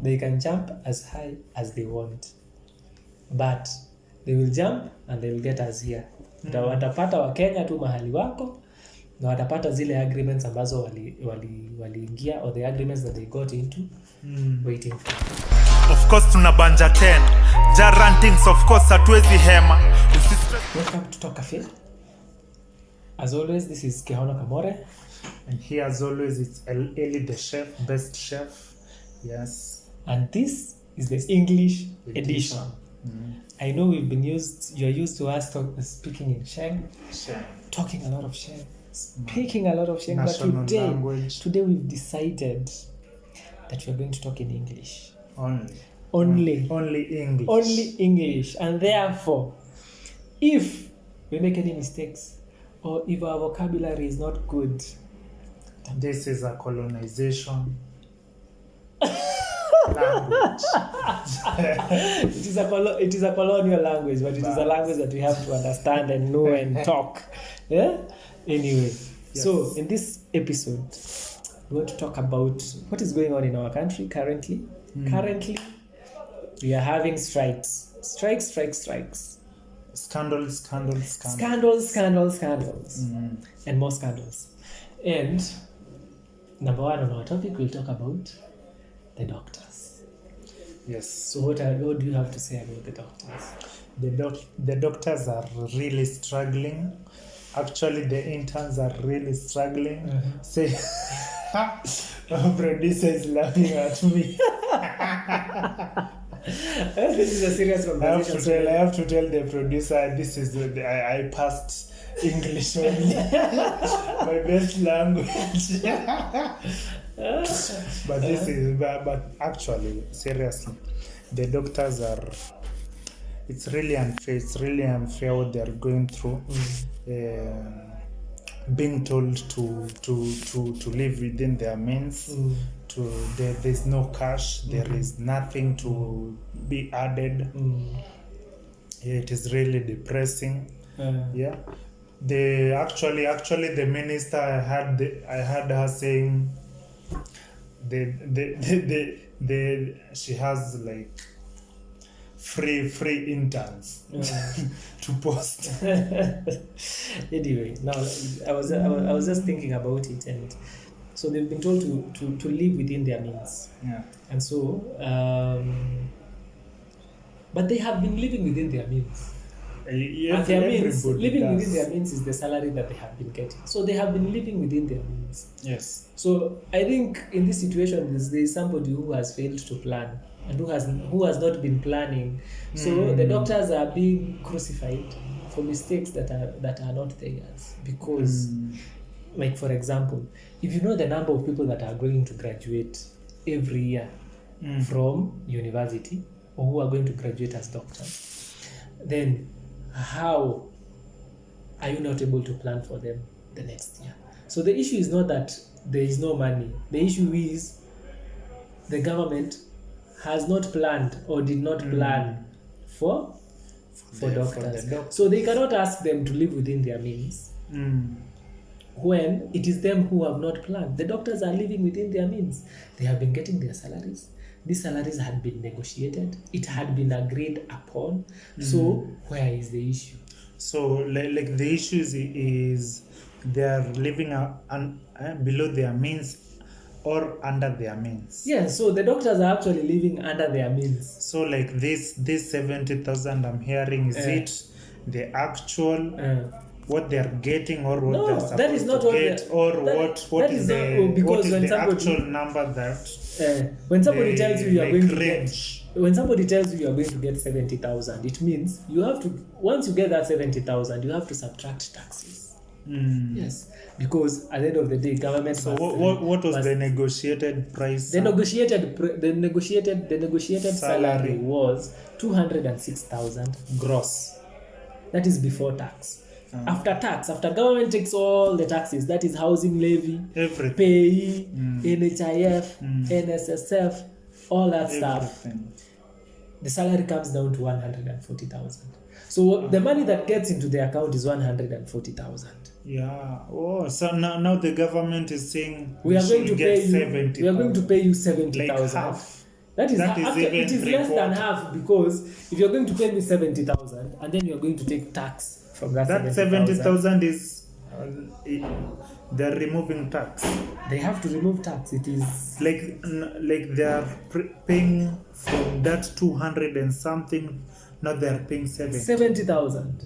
they can jump as high as they want, but they will jump and they will get us here. Watapata Wakenya tu mahali wako na watapata zile agreements ambazo waliingia or the agreements that they got into waiting for. Of course tunabanja 10 jarantings, of course hatuwezi hema. Welcome to Talk Cafe. As always, this is Kehono Kamore, and here as always it's Eli the chef, best chef. Yes, and this is the English edition. I know you're used to us speaking in Sheng, talking a lot of Sheng, speaking a lot of Sheng, but today we've decided that we're going to talk in English. Only English. And therefore, if we make any mistakes or if our vocabulary is not good, this is a colonization language. It is a colonial language, but it is a language that we have to understand and know and talk. Yeah? Anyway, yes. So in this episode, we want to talk about what is going on in our country currently. Currently, we are having strikes. Strikes. Scandals. And more scandals. And number one on our topic, we'll talk about the doctors. Yes. So what do you have to say about the doctors? The doctors are really struggling. Actually, the interns are really struggling. Say, our producer is laughing at me. This is a serious conversation. I have to tell the producer this is I passed English only. My best language. But actually, seriously, the doctors are. It's really unfair. It's really unfair what they are going through. Being told to live within their means. There's no cash. There is nothing to be added. It is really depressing. Yeah. Actually the minister, I heard her saying she has like free interns to post. Anyway, now I was just thinking about it, and so they've been told to live within their means. Yeah. And so but they have been living within their means. And their means, living within their means is the salary that they have been getting. So they have been living within their means. Yes. So I think in this situation, there is somebody who has failed to plan and who has not been planning. So the doctors are being crucified for mistakes that are not theirs. Because, like for example, if you know the number of people that are going to graduate every year from university or who are going to graduate as doctors, then how are you not able to plan for them the next year? So the issue is not that there is no money. The issue is the government has not planned or did not plan for doctors. So they cannot ask them to live within their means when it is them who have not planned. The doctors are living within their means. They have been getting their salaries. These salaries had been negotiated. It had been agreed upon. So where is the issue? So like the issue is they are living below their means or under their means. Yeah, so the doctors are actually living under their means. So like this 70,000 I'm hearing, is it the actual what they are getting or what they're supposed that is not to get, or what is the actual number that when somebody tells you are going to range. When somebody tells you you are going to get 70,000, it means you have to, once you get that 70,000, you have to subtract taxes. Yes, because at the end of the day, government. So what was the negotiated price? The negotiated salary was 206,000 gross. That is before tax. After tax, after government takes all the taxes, that is housing levy, everything, pay, NHIF, NSSF, all that stuff. The salary comes down to 140,000. So the money that gets into the account is 140,000. Yeah. Oh, so now the government is saying we are going to pay you 70. We are going to pay you 70,000. Like half. That is even it is less than three-quarter. half, because if you're going to pay me 70,000 and then you're going to take tax from that, That 70,000 is they're removing tax. they have to remove tax. It is Like they are paying from that 200 and something. Now they are paying 70,000.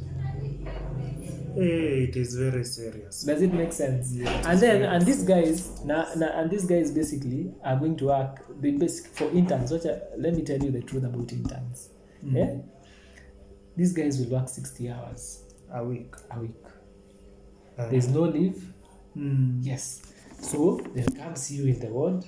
Hey, it is very serious. Does it make sense? Yeah, And these guys and these guys basically are going to work the basic for interns. Let me tell you the truth about interns. Yeah, these guys will work 60 hours a week. There's no leave. Mm. Yes, so they'll come see you in the ward,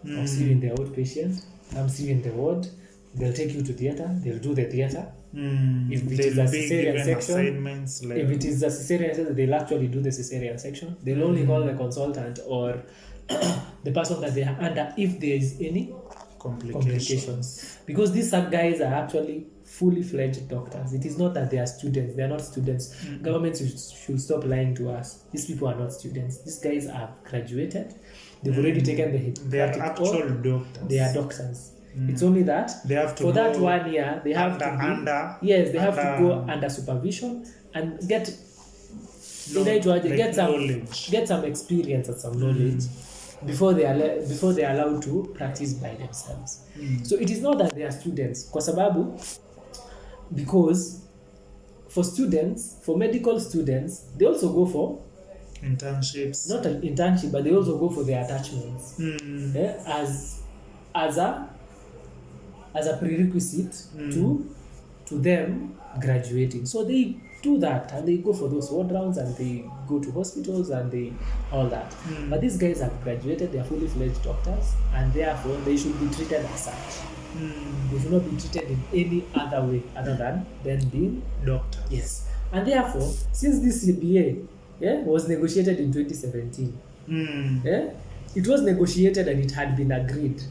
or see you in the outpatient. Come see you in the ward. They'll take you to theater. They'll do the theater. If it is a cesarean section, if it is a cesarean section, they'll actually do the cesarean section. They'll only call the consultant or the person that they are under if there is any complications. Because these guys are actually fully fledged doctors. It is not that they are students. They are not students. Government should stop lying to us. These people are not students. These guys are graduated. They've already taken the They are actual doctors. They are doctors. It's only that they have to for that 1 year they have to go under supervision and get some experience and some knowledge before they are allowed to practice by themselves. So it is not that they are students, because for students, for medical students, they also go for internships. Not an internship, but they also go for their attachments as a prerequisite to them graduating. So they do that and they go for those ward rounds and they go to hospitals and they all that. But these guys have graduated, they are fully fledged doctors, and therefore they should be treated as such. They should not be treated in any other way other than being doctors. Yes. And therefore, since this CBA was negotiated in 2017, it was negotiated and it had been agreed.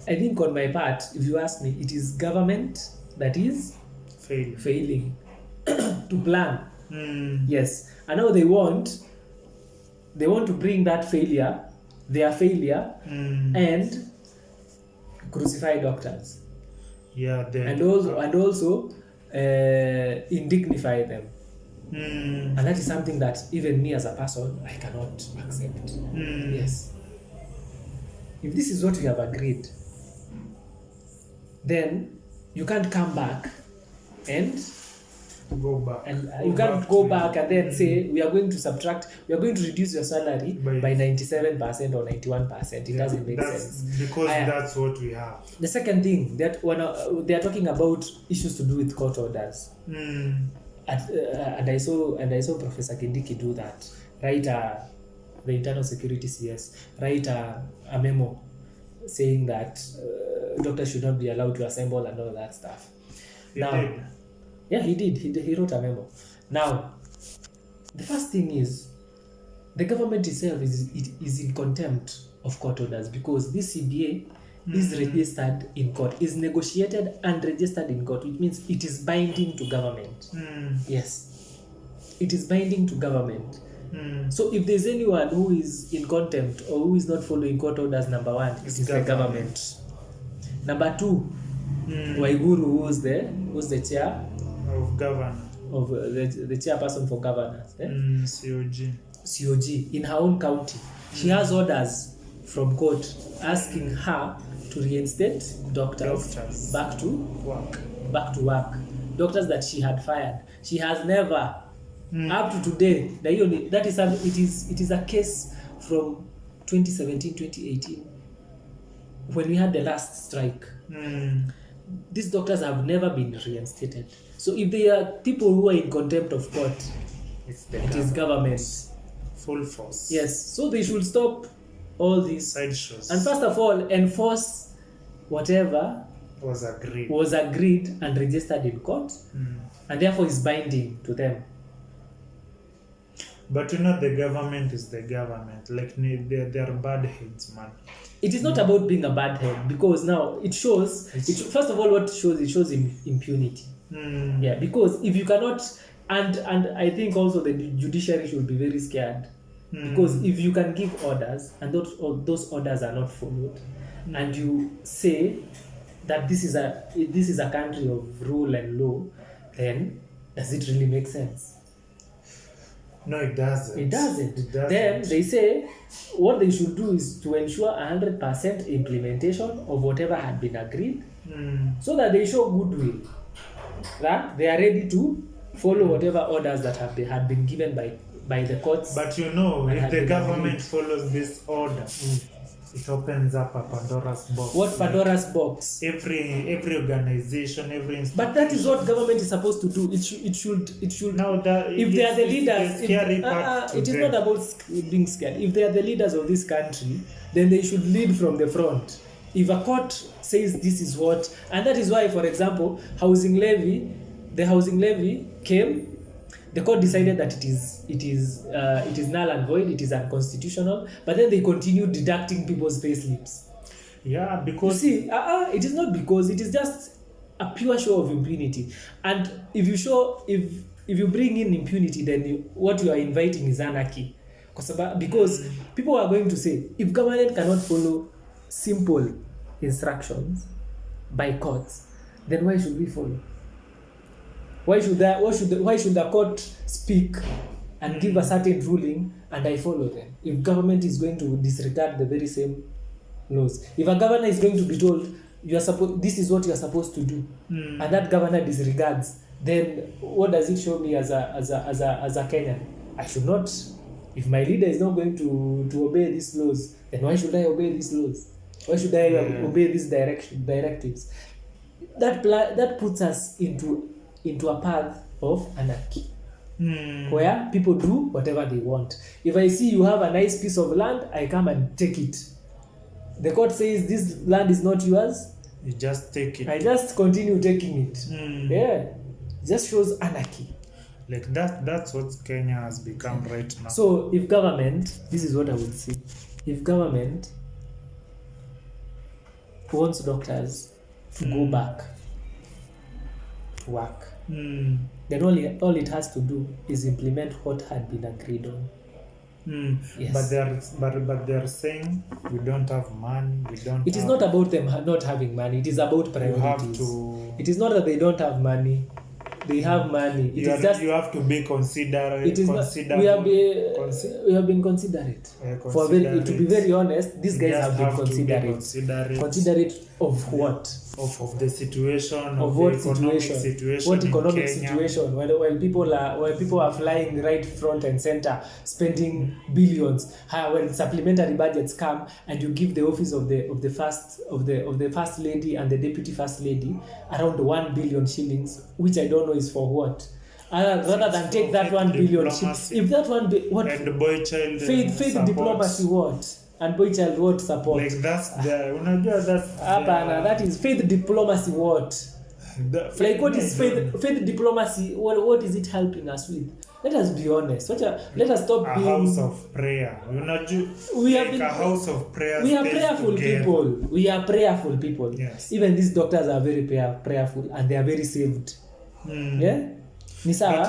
I think on my part, if you ask me, it is government that is failing to plan. Yes. And now they want to bring that their failure, and crucify doctors. Yeah. And also indignify them. And that is something that even me as a person, I cannot accept. Yes. If this is what we have agreed, then you can't come back and go back. And you can't go back and then say we are going to reduce your salary by 97% or 91%. It doesn't make sense. Because that's what we have. The second thing that when they are talking about issues to do with court orders. And I saw Professor Kindiki do that. Write the internal security CS, write a memo saying that doctors should not be allowed to assemble and all that stuff. He did. He wrote a memo. Now, the first thing is the government itself is in contempt of court orders, because this CBA is registered in court, is negotiated and registered in court, which means it is binding to government. Yes, it is binding to government. So if there's anyone who is in contempt or who is not following court orders, number one, it is the government. Number two, Waiguru, who's the chair of governor of the chairperson for governors, COG in her own county. She has orders from court asking her to reinstate doctors back to work. Doctors that she had fired. She has never up to today. It is a case from 2017-2018 when we had the last strike. These doctors have never been reinstated. So if there are people who are in contempt of court, it is government. Full force. Yes. So they should stop all these sideshows. And first of all, enforce whatever was agreed and registered in court, and therefore is binding to them. But the government is the government. Like they are bad heads, man. It is not about being a bad head, because now it shows. First of all, what it shows impunity. Yeah, because if you cannot, and I think also the judiciary should be very scared, because if you can give orders and those orders are not followed, and you say that this is a country of rule and law, then does it really make sense? No, it doesn't. It doesn't. Then they say what they should do is to ensure 100% implementation of whatever had been agreed, so that they show goodwill, that they are ready to follow whatever orders that had been given by the courts. But if the government follows this order, it opens up a Pandora's box. What Pandora's box? Every organization, every institution. But that is what government is supposed to do. It should. Now that if they are the leaders, it is not about being scared. If they are the leaders of this country, then they should lead from the front. If a court says this is what, and that is why, for example, the housing levy came. The court decided that it is null and void, it is unconstitutional, but then they continued deducting people's payslips. Yeah, because you see, it is not because, it is just a pure show of impunity. And if you bring in impunity, then what you are inviting is anarchy. Because people are going to say, if government cannot follow simple instructions by courts, then why should we follow? Why should the court speak and give a certain ruling and I follow them? If government is going to disregard the very same laws, if a governor is going to be told this is what you are supposed to do, and that governor disregards, then what does it show me as a Kenyan? I should not. If my leader is not going to obey these laws, then why should I obey these laws? Why should I obey these directives? That puts us into a path of anarchy, where people do whatever they want. If I see you have a nice piece of land, I come and take it. The court says this land is not yours, you just take it. I just continue taking it. Yeah, it just shows anarchy. Like that's what Kenya has become right now. So if government, this is what I would say, if government wants doctors to go back to work, then all it has to do is implement what had been agreed on. Yes. But they're saying we don't have money. It is not about them not having money. It is about priorities. It is not that they don't have money. They have money. You have to be considerate. It is we have been considerate. To be very honest, these guys have been considerate. Considerate of what? Of the situation. Of what situation? What economic situation? When people are flying right front and center, spending billions. When supplementary budgets come and you give the office of the first lady and the deputy first lady around 1 billion shillings, which I don't know is for what. Rather than take that 1 billion shillings, if that what and boy child faith diplomacy what. And boy child what support. Like that is faith diplomacy what? What is faith diplomacy? What is it helping us with? Let us be honest. Let us stop being a house of prayer. A house of prayer. We are prayerful people. We are prayerful people. Yes. Even these doctors are very prayerful and they are very saved. Yeah? Nisa,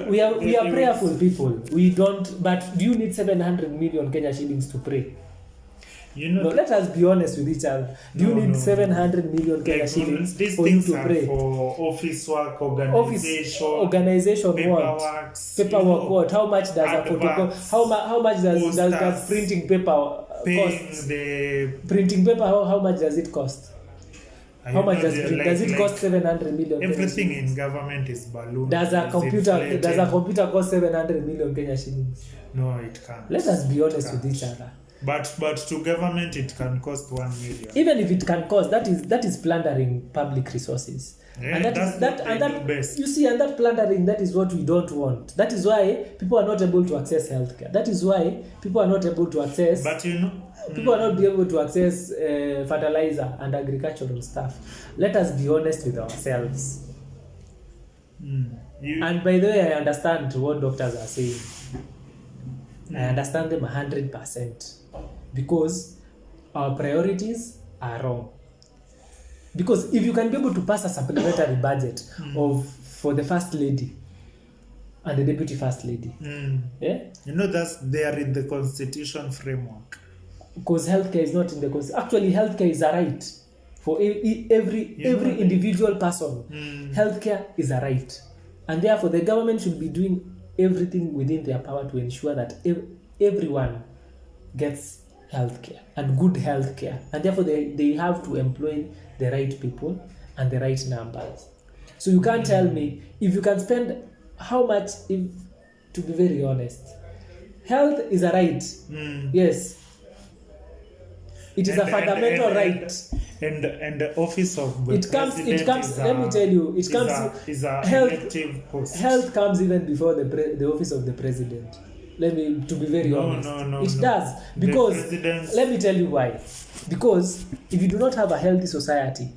we are prayerful people. We don't. But do you need 700 million Kenya shillings to pray? No, let us be honest with each other. Do you need 700 million Kenya shillings for you to pray? For office work, organization, paperwork what? How much does a photocopy? How much does printing paper cost? Printing paper, how much does it cost? How much does it cost? 700 million. Everything in government is balloon. Does a computer cost 700 million Kenya shillings? No, it can't. Let us be honest with each other. But to government it can cost 1 million. Even if it can cost, that is plundering public resources. Yeah, and you see, and that plundering, that is what we don't want. That is why people are not able to access healthcare. That is why people are not able to access. But people are not able to access fertilizer and agricultural stuff. Let us be honest with ourselves. And by the way, I understand what doctors are saying. I understand them 100%. Because our priorities are wrong. Because if you can be able to pass a supplementary budget for the first lady and the deputy first lady, that's there in the constitution framework. because healthcare is not in the actually healthcare is a right for every individual person. Healthcare is a right, and therefore the government should be doing everything within their power to ensure that everyone gets healthcare and good healthcare, and therefore they have to employ the right people and the right numbers. So you can't tell me if you can spend how much. If, to be very honest, health is a right. Yes, it is a fundamental right. And the office of the it comes. president Let me tell you, it comes. Is a health, elective post. Health comes even before the office of the president. Let me, to be very honest. It does, because let me tell you why. Because if you do not have a healthy society,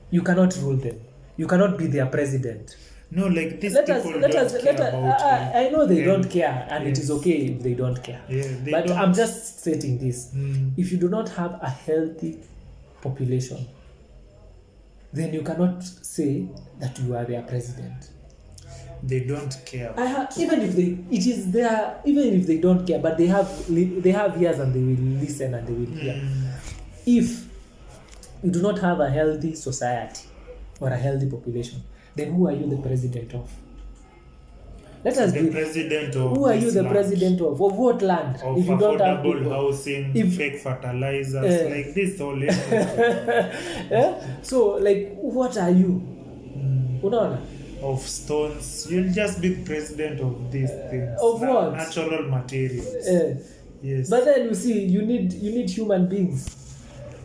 you cannot rule them. You cannot be their president. No, like these people don't care about I know they don't care, and it is okay if they don't care. But don't. I'm just stating this. If you do not have a healthy population, then you cannot say that you are their president. They don't care. Even if they don't care, but they have ears and they will listen and they will hear. If you do not have a healthy society or a healthy population, then who are you the president of? Let us be president of. Who are you the president of? Of what land? Of if you don't have affordable housing, fake fertilizers, like this all. So, like, what are you? Unaona? Of stones, you'll just be the president of these things. Of what? Natural materials. Yes. But then you see, you need human beings.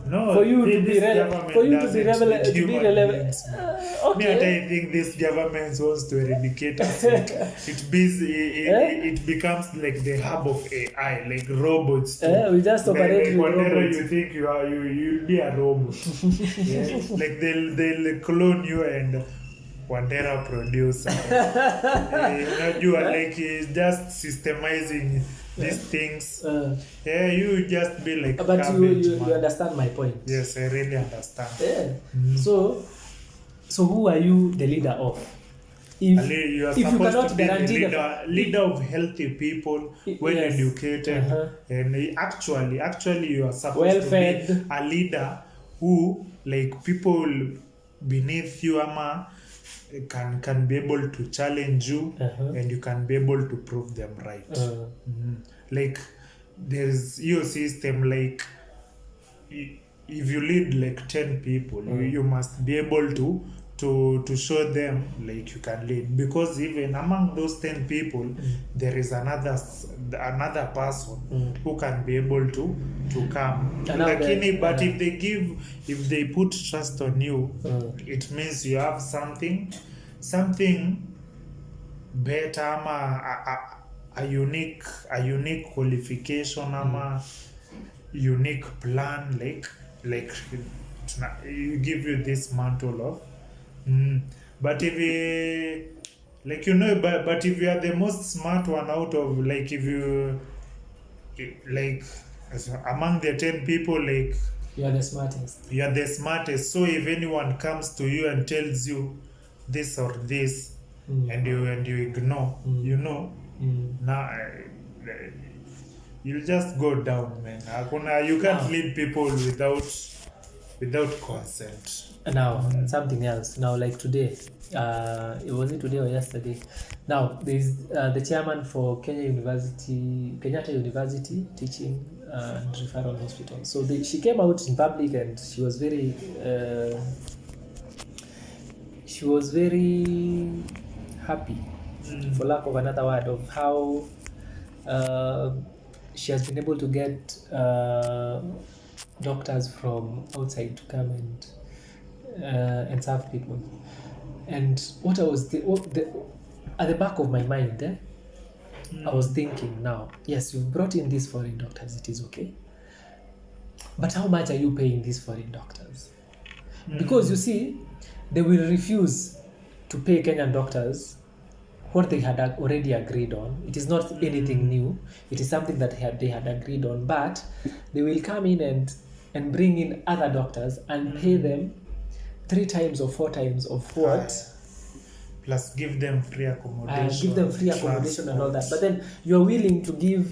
No, for you to be relevant. Okay. I think this government wants to eradicate us. It becomes like the hub of AI, like robots. We just operate with robots. You think you'll be a robot. Like they'll clone you and Wandera producer. You are like just systemizing these things. You just be like. But you understand my point. Yes, I really understand. So who are you the leader of? If you cannot guarantee the leader of healthy people, well educated, and actually you are supposed to be a leader who, like, people beneath you can be able to challenge you, and you can be able to prove them right. Like there's your system, like if you lead like 10 people, you must be able to show them like you can lead, because even among those 10 people there is another person who can be able to come. But if they put trust on you, it means you have something better, a unique qualification, unique plan, like you give you this mantle of. But if you but if you are the most smart one out of, like, if you like among the 10 people, like you are the smartest. So if anyone comes to you and tells you this or this, and you ignore, now you'll just go down, man. You can't lead people without consent. Now, something else. Now, like today, was it today or yesterday? Now, there's the chairman for Kenyatta University Teaching and Referral Hospital. So she came out in public and she was very happy, for lack of another word, of how she has been able to get doctors from outside to come and serve people. And what I was at the back of my mind, I was thinking, now, yes, you've brought in these foreign doctors, it is okay, but how much are you paying these foreign doctors? Because you see, they will refuse to pay Kenyan doctors what they had already agreed on. It is not anything new. It is something that they had agreed on, but they will come in and bring in other doctors and pay them 3 times or 4 times of what? Plus give them free accommodation. And all that. But then you're willing to give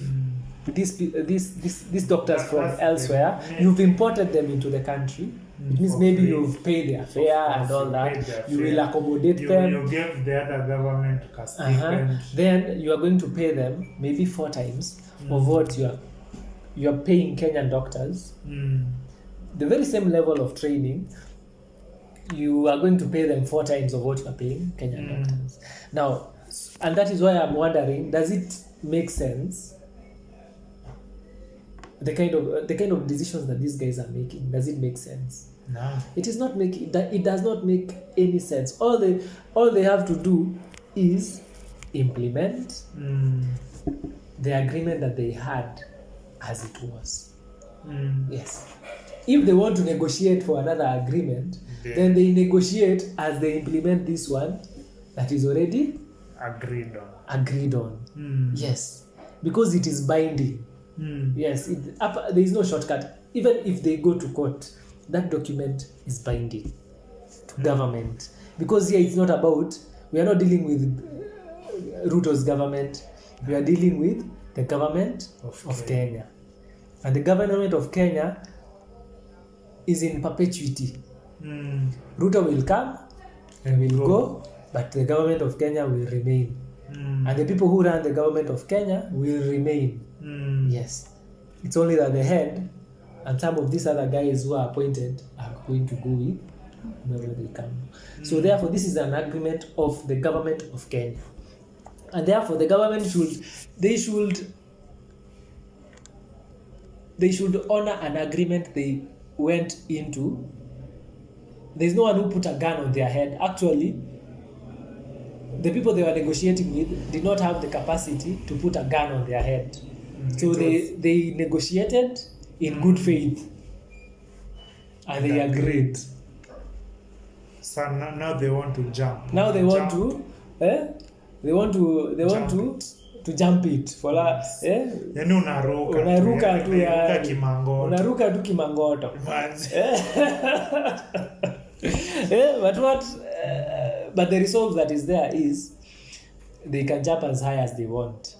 these doctors from That's elsewhere, the- you've imported them into the country. It means for maybe free. you've paid their fare and all You that. paid their You fare. will accommodate them. You give the other government a stipend. Then you are going to pay them maybe 4 times of what you are paying Kenyan doctors. The very same level of training, you are going to pay them 4 times of what you are paying Kenyan doctors. Now, and that is why I'm wondering, does it make sense? The kind of decisions that these guys are making, does it make sense? No. It is not making that. It does not make any sense. All they have to do is implement the agreement that they had as it was. Yes. If they want to negotiate for another agreement, then they negotiate as they implement this one that is already agreed on. Yes, because it is binding. Yes, there is no shortcut. Even if they go to court, that document is binding to government. Because here it's not about, we are not dealing with Ruto's government, we are dealing with the government of Kenya. And the government of Kenya is in perpetuity. Ruto will come and will go, but the government of Kenya will remain. And the people who run the government of Kenya will remain. Yes. It's only that the head and some of these other guys who are appointed are going to go with wherever they come. So therefore, this is an agreement of the government of Kenya. And therefore, the government should honor an agreement they went into. There's no one who put a gun on their head. Actually, the people they were negotiating with did not have the capacity to put a gun on their head. So they negotiated in good faith. And they agreed. So now they want to jump. Now they want to jump it for Yani unaruka tu kimangoto. Unaruka tu kimangoto. But the resolve that is there is they can jump as high as they want.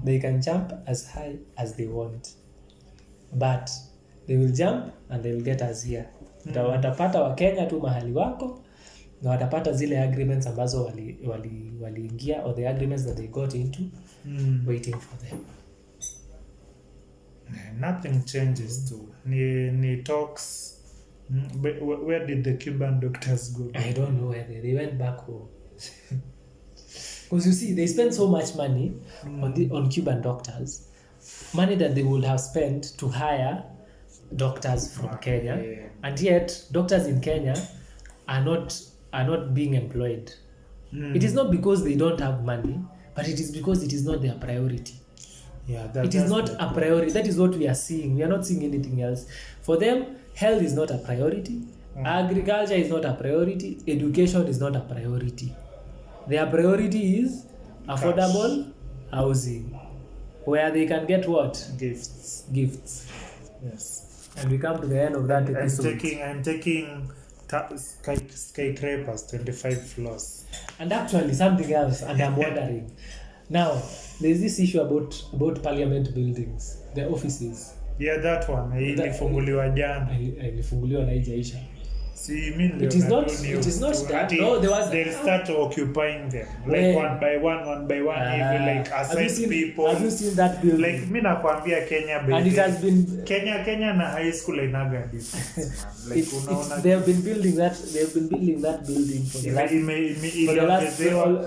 They can jump as high as they want. But they will jump and they will get us here. Watapata wa Kenya tu mahali wako na watapata zile agreements ambazo waliingia or the agreements that they got into waiting for them. Nothing changes too. Ni talks. Where did the Cuban doctors go? I don't know where they went back home. Because you see, they spend so much money on Cuban doctors, money that they would have spent to hire doctors from Kenya, and yet doctors in Kenya are not being employed. It is not because they don't have money, but it is because it is not their priority. It is not a priority. That is what we are seeing. We are not seeing anything else. For them, health is not a priority. Agriculture is not a priority. Education is not a priority. Their priority is affordable housing, where they can get what? Gifts. Yes. And we come to the end of that episode. I'm taking skyscrapers, 25 floors. And actually something else, and I'm wondering. Now, there's this issue about parliament buildings, the offices. Yeah, that one. Ilifunguliwa jana. Ilifunguliwa na haijaisha. It is not that. No, they'll start occupying them like one by one, even like assign people. Have you seen that building? Like mimi nakwambia Kenya building. And it has been Kenya na high school inaga difference. Like they have been building that building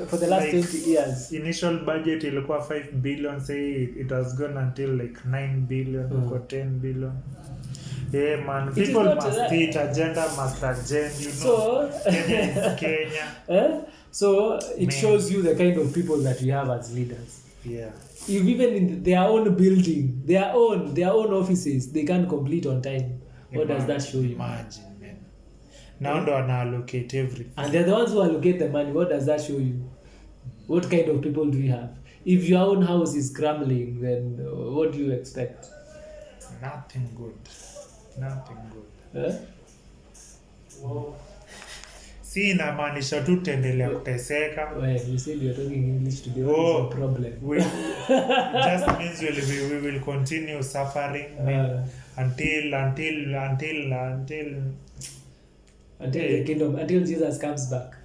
for the last 20 years. Initial budget ilikuwa 5 billion, say it has gone until like 9 billion or 10 billion. Yeah, man. People must teach, agenda must agenda, you know. So, Kenya is Kenya. So it shows you the kind of people that we have as leaders. Yeah. If even in their own building, their own offices, they can't complete on time. What does that show you? Imagine, man. Now ndo allocate everything. And they're the ones who allocate the money. What does that show you? What kind of people do we have? If your own house is crumbling, then what do you expect? Nothing good. si inamaanisha tu tutaendelea kuteseka. Well, you said you're talking English to be Oh, what is the problem? Just means we will continue suffering until the kingdom, until Jesus comes back.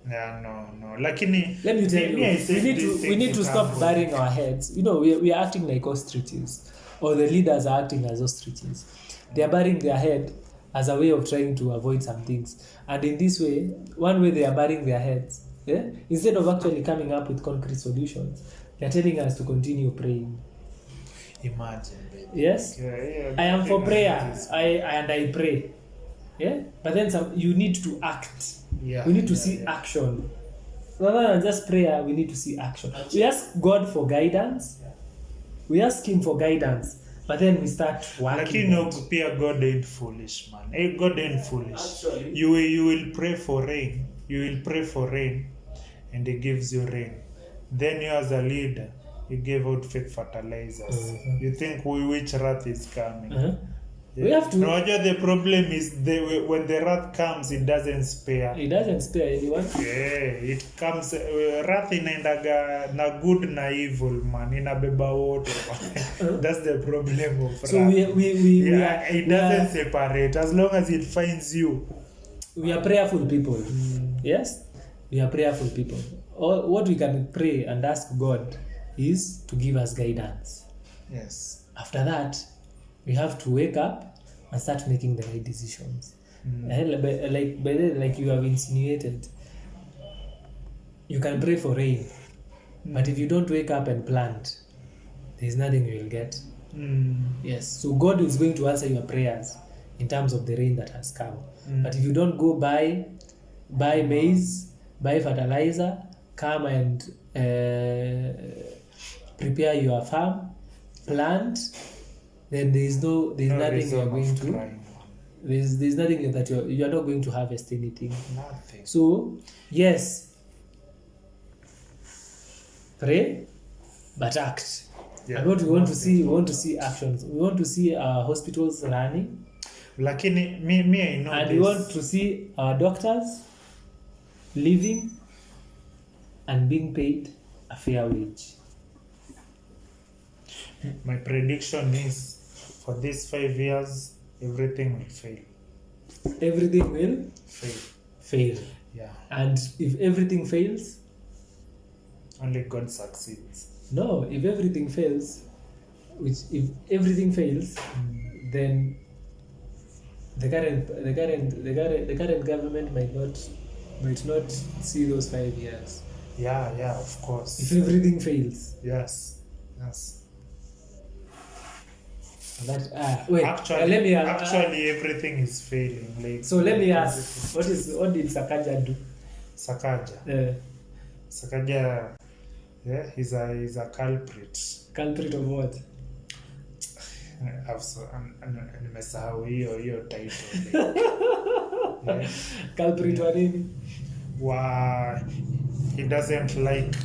yeah, no. Lakini Let me tell you, I said we need to stop burying our heads. You know, we are acting like ostriches, or the leaders are acting as ostriches. They are burying their head as a way of trying to avoid some things. And in this way, one way they are burying their heads, instead of actually coming up with concrete solutions, they are telling us to continue praying. Imagine, baby. Yes? Yeah, I am for prayer. I pray. Yeah? But then you need to act. Yeah, we need to see action. Rather than just prayer, we need to see action. We ask God for guidance. We ask Him for guidance. But then we start working. Lakini pia God ain't foolish, man. Hey, God ain't foolish. Actually, You will pray for rain. You will pray for rain, and He gives you rain. Then you, as a leader, you give out fake fertilizers. You think which wrath is coming? We have to. No, the problem is when the wrath comes, it doesn't spare. It doesn't spare anyone. Yeah, it comes. Wrath inaendaga na good na evil, man. Inabeba wote. That's the problem of wrath. So it doesn't separate as long as it finds you. We are prayerful people. Yes, we are prayerful people. All what we can pray and ask God is to give us guidance. Yes. After that, we have to wake up and start making the right decisions. Like you have insinuated, you can pray for rain, but if you don't wake up and plant, there's nothing you will get. Yes, so God is going to answer your prayers in terms of the rain that has come. But if you don't go buy maize, buy fertilizer, come and prepare your farm, plant, then there's nothing you're going to. There's nothing that you're not going to harvest anything. Nothing. So yes, pray, but act. Yeah. And what we want to see actions. We want to see our hospitals running. Lakini me I know And this. we want to see our doctors living and being paid a fair wage. My prediction is for these 5 years, everything will fail. Everything will fail. Yeah. And if everything fails, Only God succeeds. no, if everything fails, then the current government might not see those 5 years. Yeah, of course. If everything fails. Yes. Actually, everything is failing. Like, So let me ask, what did Sakaja do? Sakaja. Sakaja, yeah, he's a culprit. Culprit of what? Nimesahau hiyo title. Yeah. Culprit wa nini? He doesn't like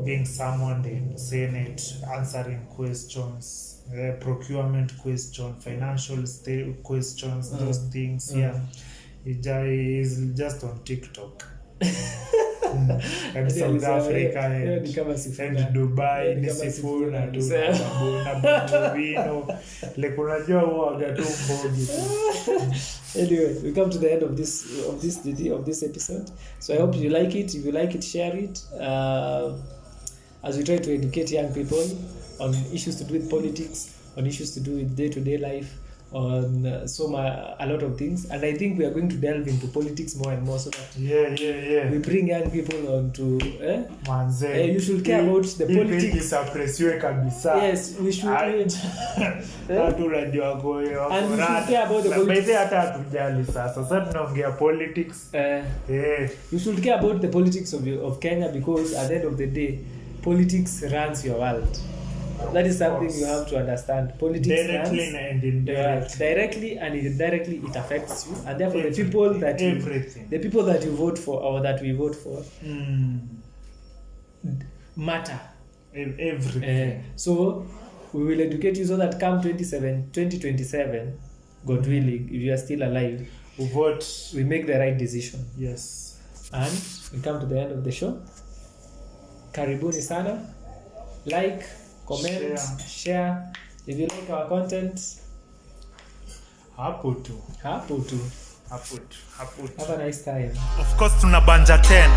being summoned in Senate, answering questions, procurement questions, financial questions, those things. Yeah, he's just on TikTok. And South Africa and Dubai ni Sifuna tu na Bubino like unajua huaga tu mbogi tu. Anyway, we come to the end of this episode. So I hope you like it. If you like it, share it. As we try to educate young people on issues to do with politics, on issues to do with day-to-day life, on a lot of things. And I think we are going to delve into politics more and more, so that we bring young people on to Manze, you should care about the politics. Kabisa. Yes, we should. Watu unajua goyo. And we should care about the politics. Hata hatujali sasa tunaongea politics. You should care about the politics of Kenya, because at the end of the day, politics runs your world. That is something you have to understand. Politics directly and indirectly. Directly and indirectly, it affects you, and therefore the people that you vote for or that we vote for matter. Everything. So we will educate you so that come 2027, God willing, if you are still alive, vote. we make the right decision. Yes. And we come to the end of the show. Karibuni sana. Like, comment, share. If you like our content, hapo tu. Have a nice time. Of course tunabanja 10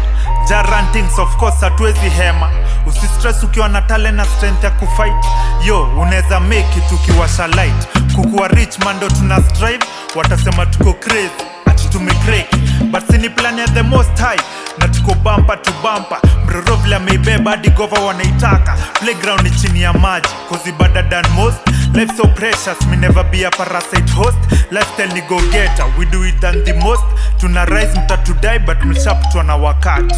jarantings, of course hatuwezi hema. Usistress ukiwa na talent na strength ya kufight. Yo, unaweza make it ukiwasha light. Kukuwa rich man ndo tuna strive. Watasema tuko crazy, ati tumecreak, but sini plan ya the most high. Na tuko bumper to bumper. Mroro vile ameibeba hadi gova wanaitaka. Playground ni chini ya maji, cause better than most. Life so precious, me never be a parasite host. Lifestyle ni go getter, we do it than the most. Tuna rise mta to die, but mshaptwa na wakati.